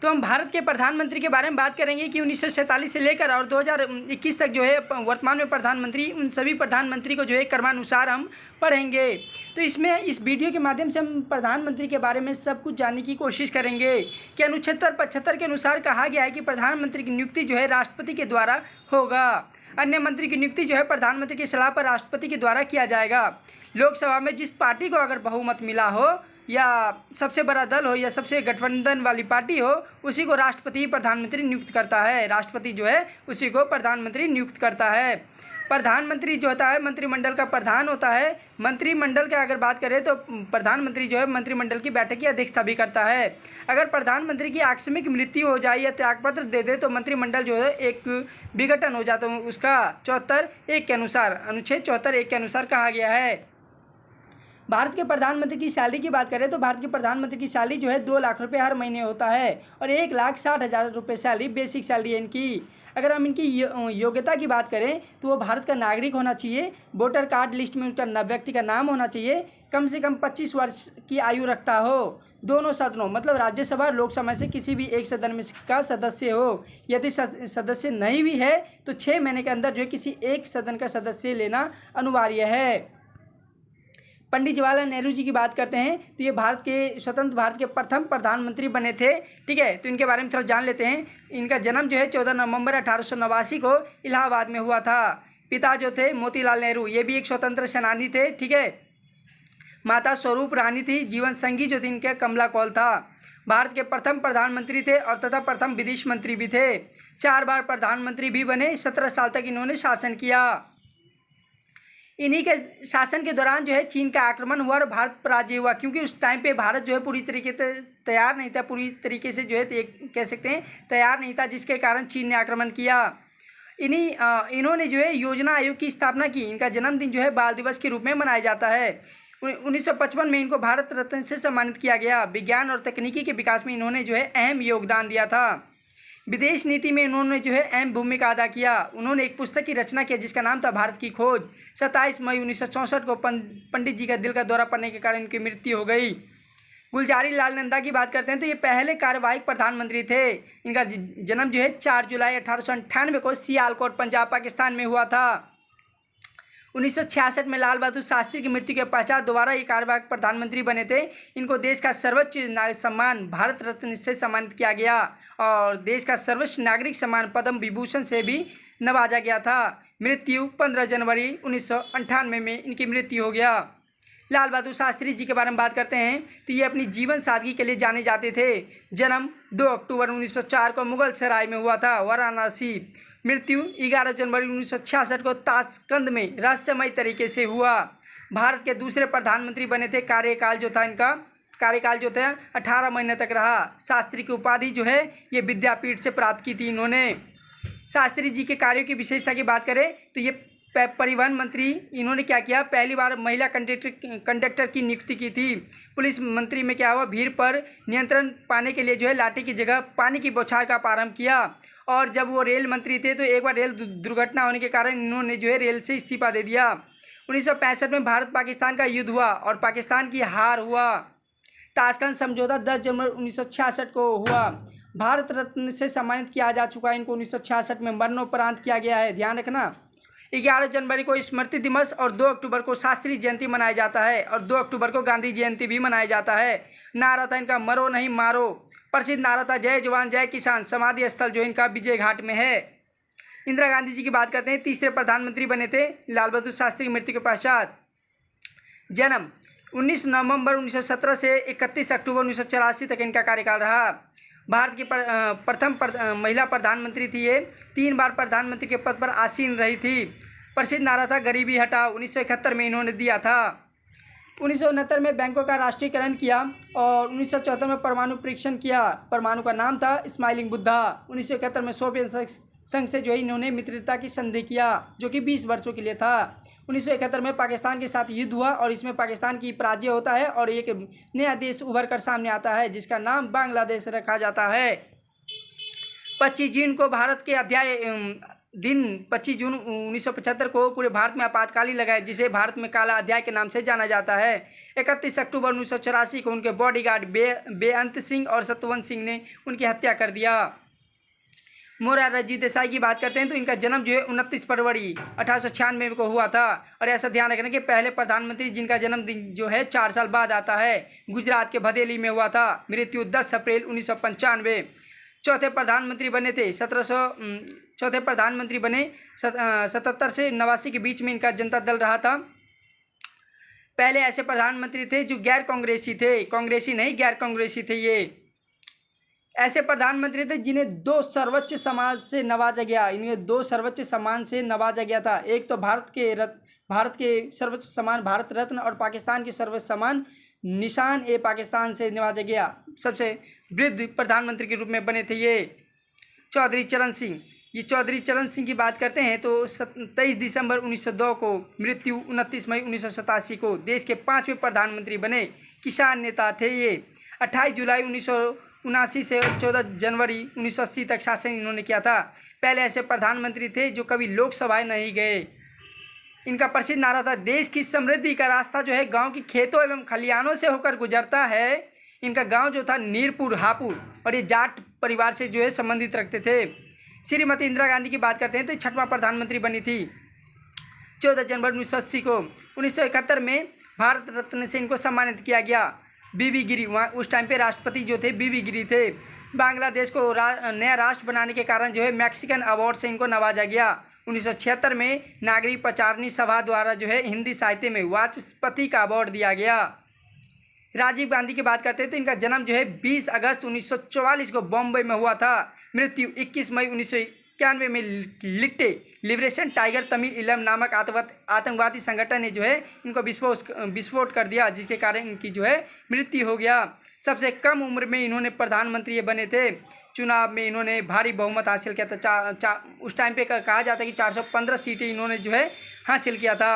तो हम भारत के प्रधानमंत्री के बारे में बात करेंगे कि 1947 से लेकर और 2021 तक जो है वर्तमान में प्रधानमंत्री, उन सभी प्रधानमंत्री को जो है क्रमानुसार हम पढ़ेंगे। तो इसमें इस वीडियो के माध्यम से हम प्रधानमंत्री के बारे में सब कुछ जानने की कोशिश करेंगे कि अनुच्छेद 75 के अनुसार कहा गया है कि प्रधानमंत्री की नियुक्ति जो है राष्ट्रपति के द्वारा होगा। अन्य मंत्री की नियुक्ति जो है प्रधानमंत्री की सलाह पर राष्ट्रपति के द्वारा किया जाएगा। लोकसभा में जिस पार्टी को अगर बहुमत मिला हो या सबसे बड़ा दल हो या सबसे गठबंधन वाली पार्टी हो, उसी को राष्ट्रपति प्रधानमंत्री नियुक्त करता है। राष्ट्रपति जो है उसी को प्रधानमंत्री नियुक्त करता है। प्रधानमंत्री जो होता है मंत्रिमंडल का प्रधान होता है। मंत्रिमंडल की अगर बात करें तो प्रधानमंत्री जो है मंत्रिमंडल की बैठक की अध्यक्षता भी करता है। अगर प्रधानमंत्री की आकस्मिक मृत्यु हो जाए या त्यागपत्र दे दे तो मंत्रिमंडल जो है एक विघटन हो जाता है। उसका 74(1) के अनुसार, अनुच्छेद 74(1) के अनुसार कहा गया है। भारत के प्रधानमंत्री की सैलरी की बात करें तो भारत के प्रधानमंत्री की सैलरी जो है 2 लाख रुपये हर महीने होता है और 1,60,000 रुपये सैलरी बेसिक सैलरी है इनकी। अगर हम इनकी योग्यता की बात करें तो वो भारत का नागरिक होना चाहिए। वोटर कार्ड लिस्ट में उसका व्यक्ति का नाम होना चाहिए। कम से कम 25 वर्ष की आयु रखता हो। दोनों सदनों मतलब राज्यसभा और लोकसभा से किसी भी एक सदन में का सदस्य हो। यदि सदस्य नहीं भी है तो 6 महीने के अंदर जो है किसी एक सदन का सदस्य लेना अनिवार्य है। पंडित जवाहरलाल नेहरू जी की बात करते हैं तो ये स्वतंत्र भारत के प्रथम प्रधानमंत्री बने थे। ठीक है, तो इनके बारे में थोड़ा जान लेते हैं। इनका जन्म जो है 14 नवंबर 1889 को इलाहाबाद में हुआ था। पिता जो थे मोतीलाल नेहरू, ये भी एक स्वतंत्र सेनानी थे। ठीक है, माता स्वरूप रानी थी। जीवन संगी जो थी इनके कमला कौल था। भारत के प्रथम प्रधानमंत्री थे और तथा प्रथम विदेश मंत्री भी थे। 4 बार प्रधानमंत्री भी बने। 17 साल तक इन्होंने शासन किया। इन्हीं के शासन के दौरान जो है चीन का आक्रमण हुआ और भारत पराजय हुआ, क्योंकि उस टाइम पे भारत जो है पूरी तरीके से तैयार नहीं था, पूरी तरीके से जो है कह सकते हैं तैयार नहीं था, जिसके कारण चीन ने आक्रमण किया। इन्होंने जो है योजना आयोग की स्थापना की। इनका जन्मदिन जो है बाल दिवस के रूप में मनाया जाता है। 1955 में इनको भारत रत्न से सम्मानित किया गया। विज्ञान और तकनीकी के विकास में इन्होंने जो है अहम योगदान दिया था। विदेश नीति में इन्होंने जो है अहम भूमिका अदा किया। उन्होंने एक पुस्तक की रचना की जिसका नाम था भारत की खोज। 27 मई 1964 को पंडित जी का दिल का दौरा पड़ने के कारण इनकी मृत्यु हो गई। गुलजारी लाल नंदा की बात करते हैं तो ये पहले कार्यवाहक प्रधानमंत्री थे। इनका जन्म जो है 4 जुलाई 1898 को सियालकोट पंजाब पाकिस्तान में हुआ था। 1966 में लाल बहादुर शास्त्री की मृत्यु के पश्चात दोबारा ये कार्यवाहक प्रधानमंत्री बने थे। इनको देश का सर्वोच्च नागरिक सम्मान भारत रत्न से सम्मानित किया गया और देश का सर्वोच्च नागरिक सम्मान पद्म विभूषण से भी नवाजा गया था। मृत्यु 15 जनवरी 1998 में इनकी मृत्यु हो गया। लाल बहादुर शास्त्री जी के बारे में बात करते हैं तो ये अपनी जीवन सादगी के लिए जाने जाते थे। जन्म 2 अक्टूबर 1904 को मुगल सराय में हुआ था, वाराणसी। मृत्यु 11 जनवरी 1966 को ताशकंद में रहस्यमय तरीके से हुआ। भारत के दूसरे प्रधानमंत्री बने थे। कार्यकाल जो था 18 महीने तक रहा। शास्त्री की उपाधि जो है ये विद्यापीठ से प्राप्त की थी इन्होंने। शास्त्री जी के कार्यों की विशेषता की बात करें तो ये परिवहन मंत्री इन्होंने क्या किया, पहली बार महिला कंडक्टर की नियुक्ति की थी। पुलिस मंत्री में क्या हुआ, भीड़ पर नियंत्रण पाने के लिए जो है लाठी की जगह पानी की बौछार का प्रारंभ किया। और जब वो रेल मंत्री थे तो एक बार रेल दुर्घटना होने के कारण इन्होंने जो है रेल से इस्तीफा दे दिया। 1965 में भारत पाकिस्तान का युद्ध हुआ और पाकिस्तान की हार हुआ। ताशकंद समझौता 10 जनवरी 1966 को हुआ। भारत रत्न से सम्मानित किया जा चुका है इनको। 1966 में मरणोपरांत किया गया है, ध्यान रखना। 11 जनवरी को स्मृति दिवस और 2 अक्टूबर को शास्त्री जयंती मनाया जाता है और 2 अक्टूबर को गांधी जयंती भी मनाया जाता है। नारा था इनका मरो नहीं मारो। प्रसिद्ध नारा था जय जवान जय किसान। समाधि स्थल जो इनका विजय घाट में है। इंदिरा गांधी जी की बात करते हैं, तीसरे प्रधानमंत्री बने थे लाल बहादुर शास्त्री की मृत्यु के पश्चात। जन्म 19 नवंबर 1917 से 31 अक्टूबर 1984 तक इनका कार्यकाल रहा। भारत की प्रथम महिला प्रधानमंत्री थी ये। 3 बार प्रधानमंत्री के पद पर आसीन रही थी। प्रसिद्ध नारा था गरीबी हटाओ। 1971 में इन्होंने दिया था। 1969 में बैंकों का राष्ट्रीयकरण किया और 1974 में परमाणु परीक्षण किया। परमाणु का नाम था स्माइलिंग बुद्धा। 1971 में सोवियत संघ से जो है इन्होंने मित्रता की संधि किया जो कि 20 वर्षों के लिए था। 1971 में पाकिस्तान के साथ युद्ध हुआ और इसमें पाकिस्तान की पराजय होता है और एक नया देश उभर कर सामने आता है जिसका नाम बांग्लादेश रखा जाता है। 25 जून को भारत के दिन 25 जून 1975 को पूरे भारत में आपातकालीन लगाया, जिसे भारत में काला अध्याय के नाम से जाना जाता है। 31 अक्टूबर 1984 को उनके बॉडीगार्ड बेअंत सिंह और सतवंत सिंह ने उनकी हत्या कर दिया। मोरारजी देसाई की बात करते हैं तो इनका जन्म जो है 29 फरवरी 1896 को हुआ था। और ऐसा ध्यान रखना कि पहले प्रधानमंत्री जिनका जन्मदिन जो है 4 साल बाद आता है, गुजरात के भदेली में हुआ था। मृत्यु 10 अप्रैल 1995। चौथे प्रधानमंत्री बने थे 77 से 89 के बीच में इनका जनता दल रहा था। पहले ऐसे प्रधानमंत्री थे जो गैर कांग्रेसी थे, कांग्रेसी नहीं गैर कांग्रेसी थे। ये ऐसे प्रधानमंत्री थे जिन्हें 2 सर्वोच्च सम्मान से नवाजा गया। इन्हें 2 सर्वोच्च सम्मान से नवाजा गया था। एक तो भारत के सर्वोच्च सम्मान भारत रत्न और पाकिस्तान के सर्वोच्च सम्मान निशान ए पाकिस्तान से नवाजा गया। सबसे वृद्ध प्रधानमंत्री के रूप में बने थे ये चौधरी चरण सिंह। ये चौधरी चरण सिंह की बात करते हैं तो 23 दिसंबर 1902 को, मृत्यु 29 मई 1987 को देश के 5वें प्रधानमंत्री बने। किसान नेता थे ये। 28 जुलाई 1979 से 14 जनवरी 1980 तक शासन इन्होंने किया था। पहले ऐसे प्रधानमंत्री थे जो कभी लोकसभाएं नहीं गए। इनका प्रसिद्ध नारा था, देश की समृद्धि का रास्ता जो है गांव के खेतों एवं खलिहानों से होकर गुजरता है। इनका गांव जो था नीरपुर हापुड़, और ये जाट परिवार से जो है संबंधित रखते थे। श्रीमती इंदिरा गांधी की बात करते हैं तो 6वां प्रधानमंत्री बनी थी 14 जनवरी 1980 को। 1971 में भारत रत्न से इनको सम्मानित किया गया। बीबी गिरी, वहाँ उस टाइम पे राष्ट्रपति जो थे बीबी गिरी थे। बांग्लादेश को नया राष्ट्र बनाने के कारण जो है मैक्सिकन अवार्ड से इनको नवाजा गया। 1976 में नागरिक प्रचारणी सभा द्वारा जो है हिंदी साहित्य में वाचस्पति का अवार्ड दिया गया। राजीव गांधी की बात करते हैं तो इनका जन्म जो है 20 अगस्त 1944 को बॉम्बे में हुआ था। मृत्यु 21 मई 1991 में लिट्टे लिबरेशन टाइगर तमिल इलम नामक आतंकवादी संगठन ने जो है इनको विस्फोट कर दिया, जिसके कारण इनकी जो है मृत्यु हो गया। सबसे कम उम्र में इन्होंने प्रधानमंत्री बने थे। चुनाव में इन्होंने भारी बहुमत हासिल किया था। उस टाइम पे कहा जाता है कि 415 सीटें इन्होंने जो है हासिल किया था।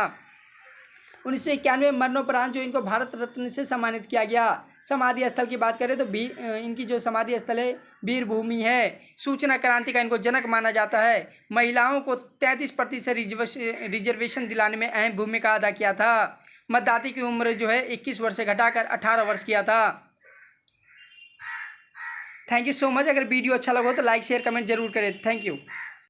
1991 मरणोपरांत जो इनको भारत रत्न से सम्मानित किया गया। समाधि स्थल की बात करें तो इनकी जो समाधि स्थल है वीर भूमि है। सूचना क्रांति का इनको जनक माना जाता है। महिलाओं को 33% रिजर्वेशन दिलाने में अहम भूमिका अदा किया था। मतदाता की उम्र जो है 21 वर्ष से घटाकर 18 वर्ष किया था। Thank you so much. अगर वीडियो अच्छा लगा हो तो लाइक शेयर कमेंट जरूर करें। Thank you.